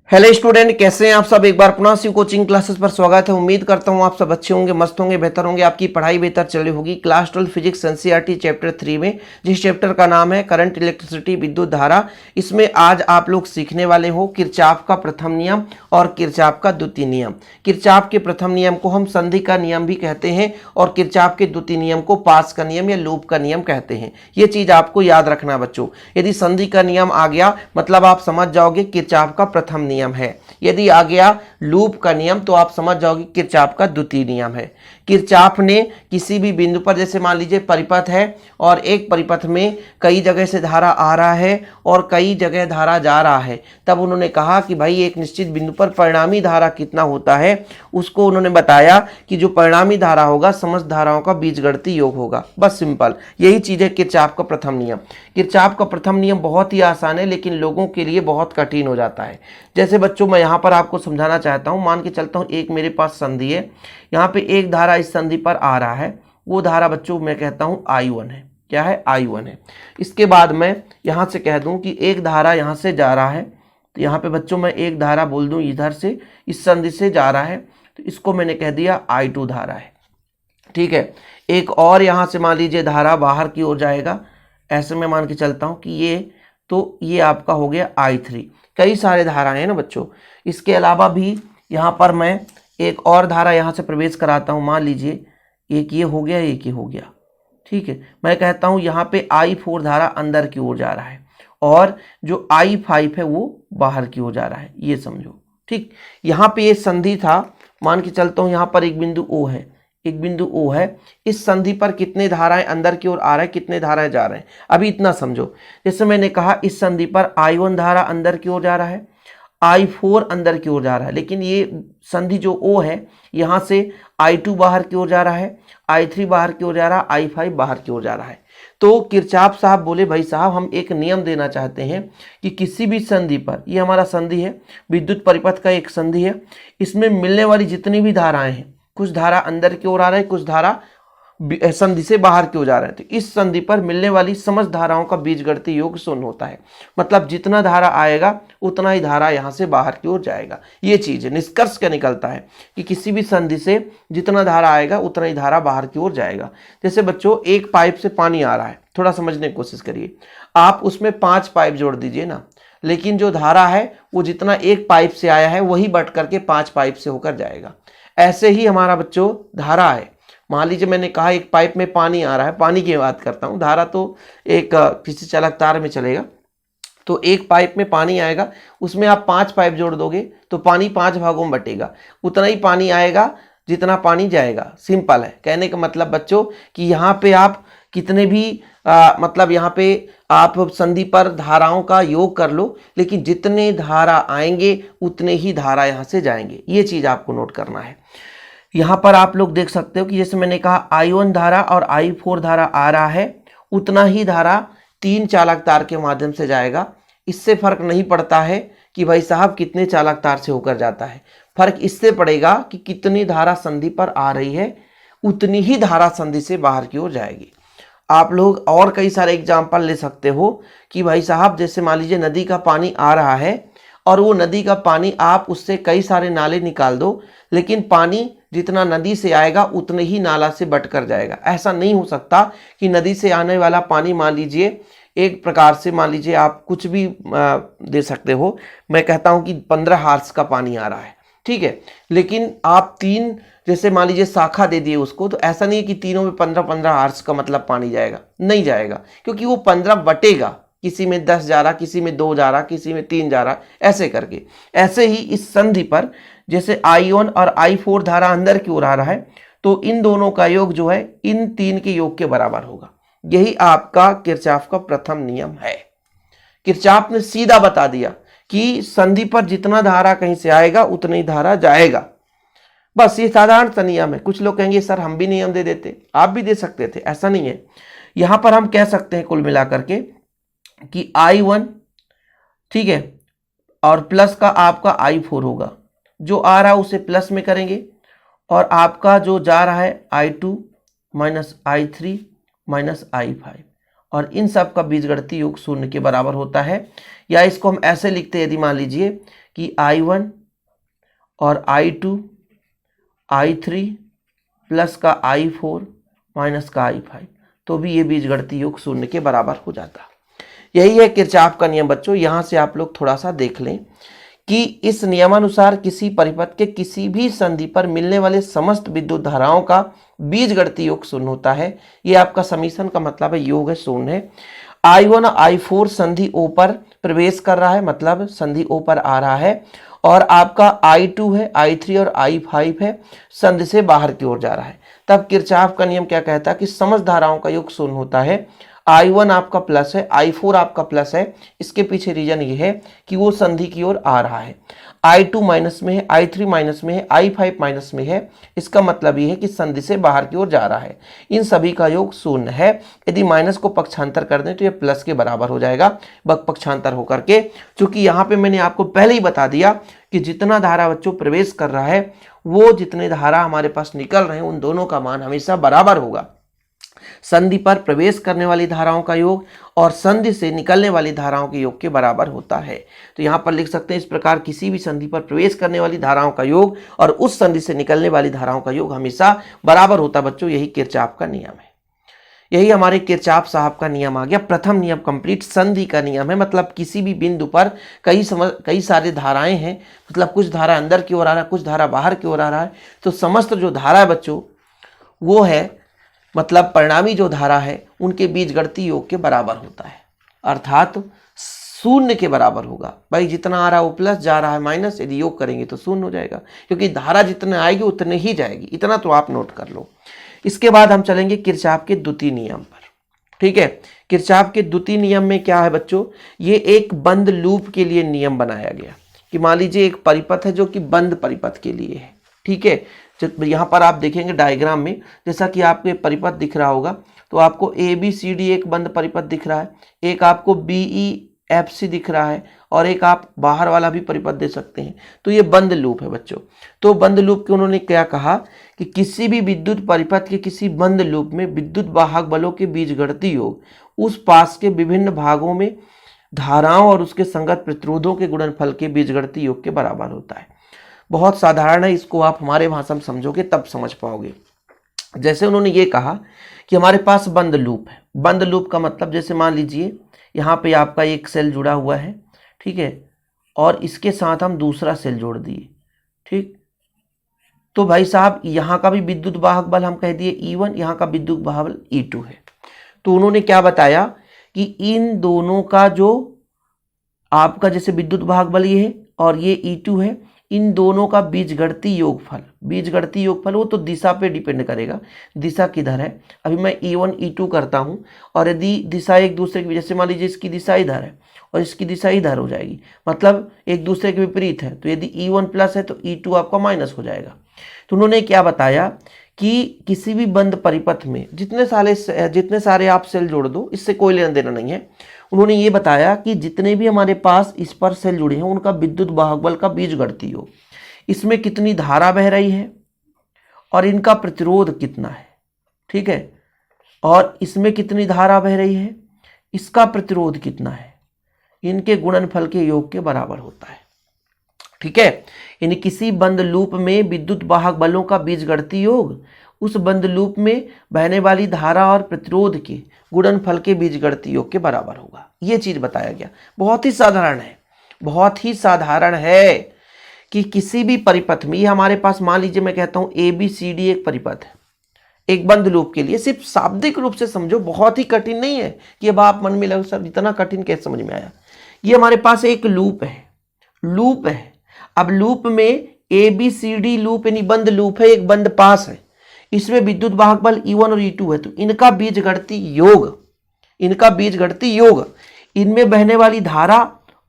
Hello student, कैसे हैं आप सब। एक बार पुनः शिव कोचिंग क्लासेस पर स्वागत है। उम्मीद करता हूं आप सब अच्छे होंगे, मस्त होंगे, बेहतर होंगे, आपकी पढ़ाई बेहतर चल रही होगी। क्लास 12 फिजिक्स एनसीईआरटी चैप्टर 3 में, जिस चैप्टर का नाम है करंट इलेक्ट्रिसिटी विद्युत धारा, इसमें आज आप लोग सीखने वाले हो किरचॉफ का प्रथम नियम और किरचॉफ का द्वितीय नियम। किरचॉफ के प्रथम नियम को हम संधि का नियम भी कहते हैं और किरचॉफ के द्वितीय नियम को पास का नियम या लूप का नियम कहते हैं। ये चीज आपको याद रखना बच्चों। यदि संधि का नियम आ गया मतलब आप समझ जाओगे किरचॉफ का प्रथम नियम है। यदि आ गया लूप का नियम तो आप समझ जाओगे किरचॉफ का द्वितीय नियम है। किरचॉफ ने किसी भी बिंदु पर, जैसे मान लीजिए परिपथ है और एक परिपथ में कई जगह से धारा आ रहा है और कई जगह धारा जा रहा है, तब उन्होंने कहा कि भाई एक निश्चित बिंदु पर परिणामी धारा कितना होता है, उसको उन्होंने बताया कि जो परिणामी धारा होगा समस्त धाराओं का बीजगणितीय योग होगा। बस सिंपल, यही चीज है किरचॉफ का प्रथम नियम। किरचॉफ का प्रथम नियम बहुत ही आसान है लेकिन लोगों के लिए बहुत कठिन हो जाता है। जैसे बच्चों मैं यहाँ पर आपको समझाना चाहता हूँ, मान के चलता हूँ एक मेरे पास संधि है, यहाँ पे एक धारा इस संधि पर आ रहा है, वो धारा बच्चों मैं कहता हूँ I1 है। क्या है? I1 है। इसके बाद मैं यहाँ से कह दूँ कि एक धारा यहाँ से जा रहा है, तो यहाँ पे बच्चों मैं एक धारा बोल दूँ इधर से इस संधि से जा रहा है, तो इसको मैंने कह दिया I2 धारा है। ठीक है। एक और यहाँ से मान लीजिए धारा बाहर की ओर जाएगा, ऐसे में मान के चलता हूँ कि ये आपका हो गया I3। कई सारे धाराएं हैं ना बच्चों। इसके अलावा भी यहाँ पर मैं एक और धारा यहाँ से प्रवेश कराता हूँ, मान लीजिए एक ये हो गया, एक ये हो गया। ठीक है। मैं कहता हूँ यहाँ पे I4 धारा अंदर की ओर जा रहा है और जो I5 है वो बाहर की ओर जा रहा है, ये समझो। ठीक। यहाँ पे ये संधि था, मान के चलता हूँ यहाँ पर एक बिंदु O है, एक बिंदु O है। इस संधि पर कितने धाराएं अंदर की ओर आ रहे हैं, कितने धाराएं जा रहे हैं, अभी इतना समझो। जैसे मैंने कहा इस संधि पर I1 धारा अंदर की ओर जा रहा है, I4 अंदर की ओर जा रहा है, लेकिन ये संधि जो O है यहाँ से I2 बाहर की ओर जा रहा है, I3 बाहर की ओर जा रहा है, I5 बाहर की ओर जा रहा है। तो किरचॉफ साहब बोले भाई साहब हम एक नियम देना चाहते हैं कि किसी भी संधि पर, ये हमारा संधि है, विद्युत परिपथ का एक संधि है, इसमें मिलने वाली जितनी भी धाराएं हैं, कुछ धारा अंदर की ओर आ रहा है, कुछ धारा संधि से बाहर की ओर जा रहे हैं, तो इस संधि पर मिलने वाली समस्त धाराओं का बीजगणितीय योग शून्य होता है। मतलब जितना धारा आएगा उतना ही धारा यहाँ से बाहर की ओर जाएगा। ये चीज है। निष्कर्ष क्या निकलता है कि किसी भी संधि से जितना धारा आएगा उतना ही धारा बाहर की ओर जाएगा। जैसे बच्चों एक पाइप से पानी आ रहा है, थोड़ा समझने की कोशिश करिए। आप उसमें 5 पाइप जोड़ दीजिए ना, लेकिन जो धारा है वो जितना एक पाइप से आया है वही बट करके 5 पाइप से होकर जाएगा। ऐसे ही हमारा बच्चों धारा है। मान लीजिए मैंने कहा एक पाइप में पानी आ रहा है, पानी की बात करता हूँ, धारा तो एक किसी चालक तार में चलेगा, तो एक पाइप में पानी आएगा, उसमें आप 5 पाइप जोड़ दोगे तो पानी 5 भागों में बटेगा, उतना ही पानी आएगा जितना पानी जाएगा। सिंपल है। कहने का मतलब बच्चों कि यहाँ पे आप कितने भी मतलब यहाँ पे आप संधि पर धाराओं का योग कर लो, लेकिन जितने धारा आएंगे उतने ही धारा यहाँ से जाएंगे। ये चीज आपको नोट करना है। यहाँ पर आप लोग देख सकते हो कि जैसे मैंने कहा I1 धारा और I4 धारा आ रहा है, उतना ही धारा 3 चालक तार के माध्यम से जाएगा। इससे फर्क नहीं पड़ता है कि भाई साहब कितने चालक तार से होकर जाता है, फर्क इससे पड़ेगा कि कितनी धारा संधि पर आ रही है, उतनी ही धारा संधि से बाहर की ओर जाएगी। आप लोग और कई सारे एग्जाम्पल ले सकते हो कि भाई साहब जैसे मान लीजिए नदी का पानी आ रहा है और वो नदी का पानी आप उससे कई सारे नाले निकाल दो, लेकिन पानी जितना नदी से आएगा उतने ही नाला से बट कर जाएगा। ऐसा नहीं हो सकता कि नदी से आने वाला पानी मान लीजिए एक प्रकार से, मान लीजिए आप कुछ भी दे सकते हो, मैं कहता हूं कि 15 हार्स का पानी आ रहा है, ठीक है, लेकिन आप 3 जैसे मान लीजिए शाखा दे दिए उसको, तो ऐसा नहीं है कि तीनों में 15-15 हार्स का मतलब पानी जाएगा, नहीं जाएगा, क्योंकि वो 15 बटेगा, किसी में 10 जा रहा, किसी में 2 जा रहा, किसी में 3 जा रहा, ऐसे करके। ऐसे ही इस संधि पर जैसे I1 और I4 धारा अंदर की ओर आ रहा है, तो इन दोनों का योग जो है इन 3 के योग के बराबर होगा। यही आपका किरचॉफ का प्रथम नियम है। किरचॉफ ने सीधा बता दिया कि संधि पर जितना धारा कहीं से आएगा उतना ही धारा जाएगा। बस ये साधारण सा नियम है। कुछ लोग कहेंगे सर हम भी नियम दे देते, आप भी दे सकते थे, ऐसा नहीं है। यहां पर हम कह सकते हैं कुल मिलाकर के कि I1 ठीक है और प्लस का आपका I4 होगा, जो आ रहा है उसे प्लस में करेंगे और आपका जो जा रहा है I2 minus I3 minus I5, और इन सब का बीजगणितीय योग 0 के बराबर होता है। या इसको हम ऐसे लिखते हैं, यदि मान लीजिए कि I1 और I2 I3 प्लस का I4 माइनस का I5, तो भी ये बीजगणितीय योग शून्य के बराबर हो जाता। यही है किरचॉफ का नियम बच्चों। यहां से आप लोग थोड़ा सा देख लें कि इस नियमानुसार किसी परिपथ के किसी भी संधि पर मिलने वाले समस्त विद्युत धाराओं का बीजगणितीय योग शून्य होता है। ये आपका समीशन का मतलब है, योग है, शून्य है। I1 और I4 संधि O पर प्रवेश कर रहा है, मतलब संधि O पर आ रहा है, और आपका I2 है, I3 और I5 है, संधि से बाहर की ओर जा रहा है। तब किरचॉफ का नियम क्या कहता है कि समस्त धाराओं का योग शून्य होता है। I1 आपका प्लस है, I4 आपका प्लस है। इसके पीछे रीजन ये है कि वो संधि की ओर आ रहा है। I2 माइनस में है, I3 माइनस में है, I5 माइनस में है। इसका मतलब ये है कि संधि से बाहर की ओर जा रहा है। इन सभी का योग शून्य है। यदि माइनस को पक्षांतर कर दें तो ये प्लस के बराबर हो जाएगा पक्षांतर होकर के। चूंकि यहाँ पे मैंने आपको पहले ही बता दिया कि जितना धारा बच्चों प्रवेश कर रहा है वो जितने धारा हमारे पास निकल रहे हैं उन दोनों का मान हमेशा बराबर होगा। संधि पर प्रवेश करने वाली धाराओं का योग और संधि से निकलने वाली धाराओं के योग के बराबर होता है। तो यहाँ पर लिख सकते हैं इस प्रकार, किसी भी संधि पर प्रवेश करने वाली धाराओं का योग और उस संधि से निकलने वाली धाराओं का योग हमेशा बराबर होता बच्चों। यही किरचॉफ का नियम है। यही हमारे किरचॉफ साहब का नियम आ गया। प्रथम नियम कंप्लीट। संधि का नियम है, मतलब किसी भी बिंदु पर कई सारे धाराएं हैं, मतलब कुछ धारा अंदर की ओर आ रहा है, कुछ धारा बाहर की ओर आ रहा है, तो समस्त जो धारा है बच्चों वो है, मतलब परिणामी जो धारा है उनके बीजगणितीय योग के बराबर होता है, अर्थात शून्य के बराबर होगा। भाई जितना आ रहा है वो प्लस, जा रहा है माइनस, यदि योग करेंगे तो शून्य हो जाएगा, क्योंकि धारा जितने आएगी उतने ही जाएगी। इतना तो आप नोट कर लो। इसके बाद हम चलेंगे किरचॉफ के द्वितीय नियम पर। ठीक है, किरचॉफ के द्वितीय नियम में क्या है बच्चों, ये एक बंद लूप के लिए नियम बनाया गया कि मान लीजिए एक परिपथ है जो कि बंद परिपथ के लिए है। ठीक है, जब यहाँ पर आप देखेंगे डायग्राम में, जैसा कि आपको एक परिपथ दिख रहा होगा, तो आपको ABCD एक बंद परिपथ दिख रहा है, एक आपको BEFC दिख रहा है, और एक आप बाहर वाला भी परिपथ दे सकते हैं। तो ये बंद लूप है बच्चों। तो बंद लूप के उन्होंने क्या कहा कि किसी भी विद्युत परिपथ के किसी बंद लूप में विद्युत वाहक बलों के बीजगणितीय योग उस पास के विभिन्न भागों में धाराओं और उसके संगत प्रतिरोधों के गुणनफल के बीजगणितीय योग के बराबर होता है। बहुत साधारण है, इसको आप हमारे भाषा में समझोगे तब समझ पाओगे। जैसे उन्होंने ये कहा कि हमारे पास बंद लूप है। बंद लूप का मतलब, जैसे मान लीजिए यहाँ पे आपका एक सेल जुड़ा हुआ है, ठीक है, और इसके साथ हम दूसरा सेल जोड़ दिए। ठीक, तो भाई साहब यहाँ का भी विद्युत वाहक बल हम कह दिए E1, यहाँ का विद्युत वाहक बल E2 है। तो उन्होंने क्या बताया कि इन दोनों का जो आपका जैसे विद्युत वाहक बल ये है और ये E2 है, इन दोनों का बीजगणितीय योगफल वो तो दिशा पे डिपेंड करेगा, दिशा किधर है। अभी मैं E1 E2 करता हूं और यदि दिशा एक दूसरे की, जैसे मान लीजिए इसकी दिशा इधर है और इसकी दिशा इधर हो जाएगी, मतलब एक दूसरे के विपरीत है, तो यदि E1 प्लस है तो E2 आपका माइनस हो जाएगा। तो उन्होंने क्या बताया कि किसी भी बंद परिपथ में जितने सारे आप सेल जोड़ दो, इससे कोई लेना देना नहीं है। उन्होंने ये बताया कि जितने भी हमारे पास इस पर सेल जुड़े हैं उनका विद्युत वाहक बल का बीजगणितीय योग, इसमें कितनी धारा बह रही है और इनका प्रतिरोध कितना है। ठीक है, और इसमें कितनी धारा बह रही है, इसका प्रतिरोध कितना है, इनके गुणनफल के योग के बराबर होता है। ठीक है, यानी किसी बंद लूप में विद्युत वाहक बलों का बीजगणितीय योग उस बंद लूप में बहने वाली धारा और प्रतिरोध के गुणनफल के बीजगणितीय योग के बराबर होगा। ये चीज बताया गया। बहुत ही साधारण है, बहुत ही साधारण है कि किसी भी परिपथ में, ये हमारे पास मान लीजिए मैं कहता हूं ABCD एक परिपथ है एक बंद लूप के लिए। सिर्फ शाब्दिक रूप से समझो, बहुत ही कठिन नहीं है कि अब आप मन में लगे सब इतना कठिन कैसे समझ में आया। ये हमारे पास एक लूप है। अब लूप में ABCD लूप यानी बंद लूप है, एक बंद पास है, इसमें विद्युत वाहक बल E1 और E2 है, तो इनका बीजगणितीय योग इनमें बहने वाली धारा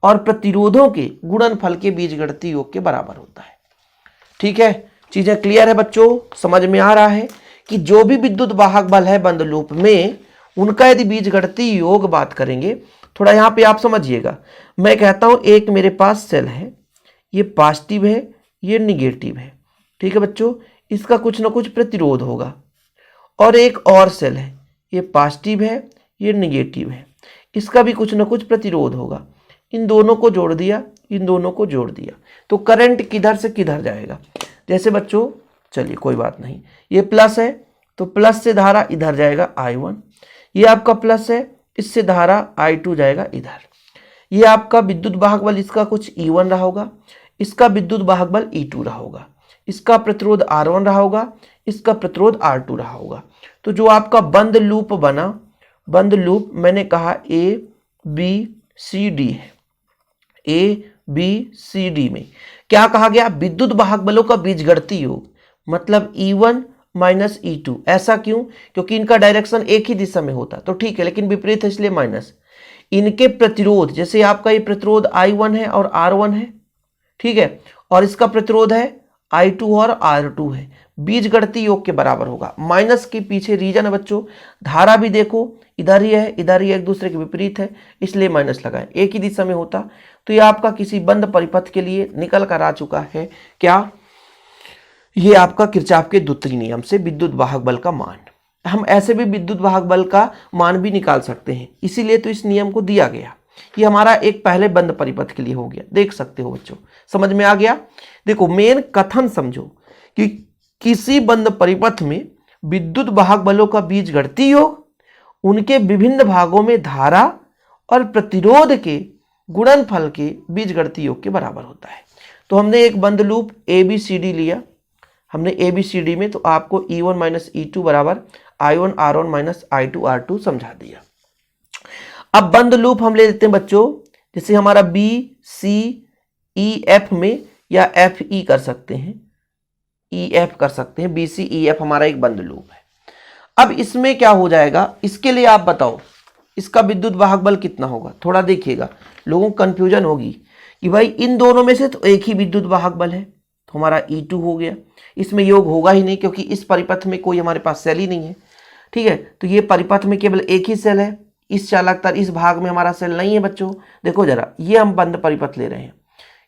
और प्रतिरोधों के गुणनफल के बीजगणितीय योग के बराबर होता है। ठीक है, चीजें क्लियर है बच्चों, समझ में आ रहा है कि जो भी विद्युत वाहक बल है बंद लूप में, उनका यदि बीजगणितीय योग बात करेंगे, थोड़ा यहां पे आप समझिएगा। मैं कहता हूं एक मेरे पास सेल है, ये पॉजिटिव है, ये निगेटिव है। ठीक है बच्चों, इसका कुछ ना कुछ प्रतिरोध होगा। और एक और सेल है, ये पॉजिटिव है, ये निगेटिव है, इसका भी कुछ ना कुछ प्रतिरोध होगा। इन दोनों को जोड़ दिया, इन दोनों को जोड़ दिया, तो करंट किधर से किधर जाएगा। जैसे बच्चों चलिए कोई बात नहीं, ये प्लस है तो प्लस से धारा इधर जाएगा I1, ये आपका प्लस है, इससे धारा I2 जाएगा इधर। ये आपका विद्युत वाहक बल इसका कुछ E1 रहा होगा, इसका विद्युत वाहक बल E2 रहा होगा, इसका प्रतिरोध R1 रहा होगा, इसका प्रतिरोध R2 रहा होगा। तो जो आपका बंद लूप बना, बंद लूप मैंने कहा ABCD है, ABCD में क्या कहा गया, विद्युत वाहक बलों का बीजगणितीय योग, मतलब E1 माइनस E2। ऐसा क्यों, क्योंकि इनका डायरेक्शन एक ही दिशा में होता तो ठीक है, लेकिन विपरीत है इसलिए माइनस। इनके प्रतिरोध, जैसे आपका ये प्रतिरोध I1 है और R1 है, ठीक है, और इसका प्रतिरोध है I2 और R2 है, बीजगणितीय योग के बराबर होगा। माइनस के पीछे रीजन है बच्चों, धारा भी देखो इधर ही है, इधर ही एक दूसरे के विपरीत है, इसलिए माइनस लगाएं। एक ही दिशा में होता तो ये आपका किसी बंद परिपथ के लिए निकल कर आ चुका है क्या, ये आपका किरचॉफ के द्वितीय नियम से विद्युत वाहक बल का मान। हम ऐसे भी विद्युत वाहक बल का मान भी निकाल सकते हैं, इसीलिए तो इस नियम को दिया गया। ये हमारा एक पहले बंद परिपथ के लिए हो गया, देख सकते हो बच्चों, समझ में आ गया। देखो मेन कथन समझो कि किसी बंद परिपथ में विद्युत वाहक बलों का बीजगणितीय योग उनके विभिन्न भागों में धारा और प्रतिरोध के गुणनफल के बीजगणितीय योग के बराबर होता है। तो हमने एक बंद लूप ABCD लिया, हमने ABCD में तो आपको E1 माइनस E2 बराबर I1 R1 minus I2 R2 समझा दिया। अब बंद लूप हम ले लेते हैं बच्चों, जैसे हमारा BCEF में या FE कर सकते हैं, EF कर सकते हैं, BCEF हमारा एक बंद लूप है। अब इसमें क्या हो जाएगा, इसके लिए आप बताओ इसका विद्युत वाहक बल कितना होगा। थोड़ा देखिएगा, लोगों को कंफ्यूजन होगी कि भाई इन दोनों में से तो एक ही विद्युत वाहक बल है, तो हमारा E2 हो गया, इसमें योग होगा ही नहीं क्योंकि इस परिपथ में कोई हमारे पास सेल ही नहीं है, ठीक है। तो ये परिपथ में केवल एक ही सेल है, इस चालकता इस भाग में हमारा सेल नहीं है बच्चों। देखो जरा, ये हम बंद परिपथ ले रहे हैं,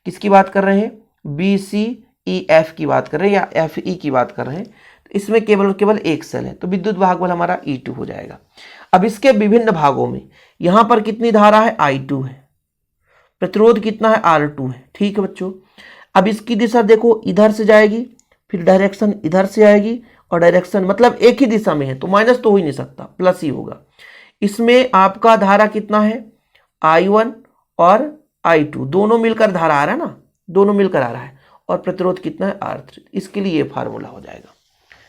किसकी बात कर रहे हैं, BCEF की बात कर रहे हैं या FE की बात कर रहे हैं। तो इसमें केवल एक सेल है, तो विद्युत वाहक बल हमारा E2 हो जाएगा। अब इसके विभिन्न भागों में यहां पर कितनी धारा है, I2 है, प्रतिरोध कितना है, R2 है, ठीक है बच्चों। अब इसकी दिशा देखो इधर से जाएगी, फिर डायरेक्शन इधर से आएगी, और डायरेक्शन मतलब एक ही दिशा में है तो माइनस तो हो ही नहीं सकता, प्लस ही होगा। इसमें आपका धारा कितना है, I1 और I2 दोनों मिलकर धारा आ रहा है ना, दोनों मिलकर आ रहा है, और प्रतिरोध कितना है, R3। इसके लिए ये फार्मूला हो जाएगा।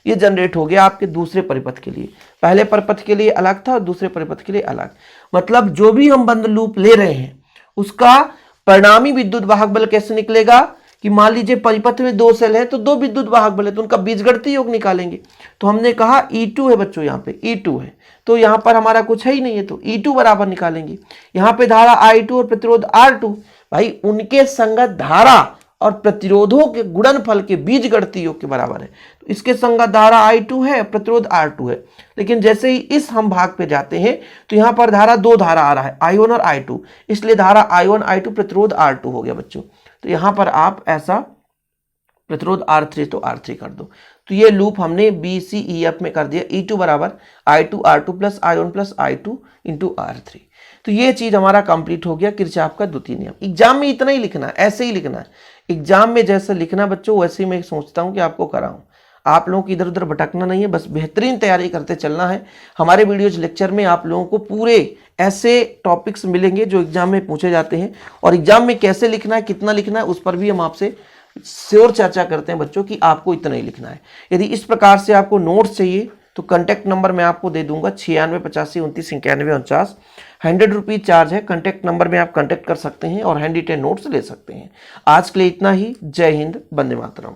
ये जनरेट हो गया आपके दूसरे परिपथ के लिए, पहले परिपथ के लिए अलग था और दूसरे परिपथ के लिए अलग। मतलब जो भी हम बंद लूप ले रहे हैं उसका परिणामी विद्युत वाहक बल कैसे निकलेगा कि मान लीजिए परिपथ में दो सेल है तो दो विद्युत वाहक बल है, तो उनका बीजगणितीय योग निकालेंगे। तो हमने कहा E2 है बच्चों, यहाँ पे E2 है, तो यहाँ पर हमारा कुछ है ही नहीं है, तो E2 बराबर निकालेंगे। यहाँ पे धारा I2 और प्रतिरोध R2, भाई उनके संगत धारा और प्रतिरोधों के गुणनफल के बीजगणितीय योग के बराबर है। तो इसके संगत धारा I2 है, प्रतिरोध R2 है, लेकिन जैसे ही इस हम भाग पे जाते हैं तो यहाँ पर धारा दो धारा आ रहा है, I1 और I2, इसलिए धारा I1 I2 प्रतिरोध R2 हो गया बच्चों। तो यहाँ पर आप ऐसा प्रतिरोध R3 तो R3 कर दो। तो ये लूप हमने BCEF में कर दिया, E2 बराबर I2 R2 plus I1 plus I2 into R3। तो ये चीज हमारा कंप्लीट हो गया किरचॉफ का द्वितीय नियम। एग्जाम में इतना ही लिखना है, ऐसे ही लिखना है। एग्जाम में जैसे लिखना बच्चों वैसे ही मैं सोचता हूँ कि आपको कराऊं। आप लोगों को इधर उधर भटकना नहीं है, बस बेहतरीन तैयारी करते चलना है। हमारे वीडियोज लेक्चर में आप लोगों को पूरे ऐसे टॉपिक्स मिलेंगे जो एग्जाम में पूछे जाते हैं, और एग्जाम में कैसे लिखना है, कितना लिखना है, उस पर भी हम आपसे श्योर चर्चा करते हैं बच्चों कि आपको इतना ही लिखना है। यदि इस प्रकार से आपको नोट्स चाहिए तो कॉन्टैक्ट नंबर मैं आपको दे दूंगा 9685299149। 100 रुपीज चार्ज है। कॉन्टैक्ट नंबर में आप कॉन्टैक्ट कर सकते हैं और हैंडी 10 नोट्स ले सकते हैं। आज के लिए इतना ही। जय हिंद, वंदे मातरम।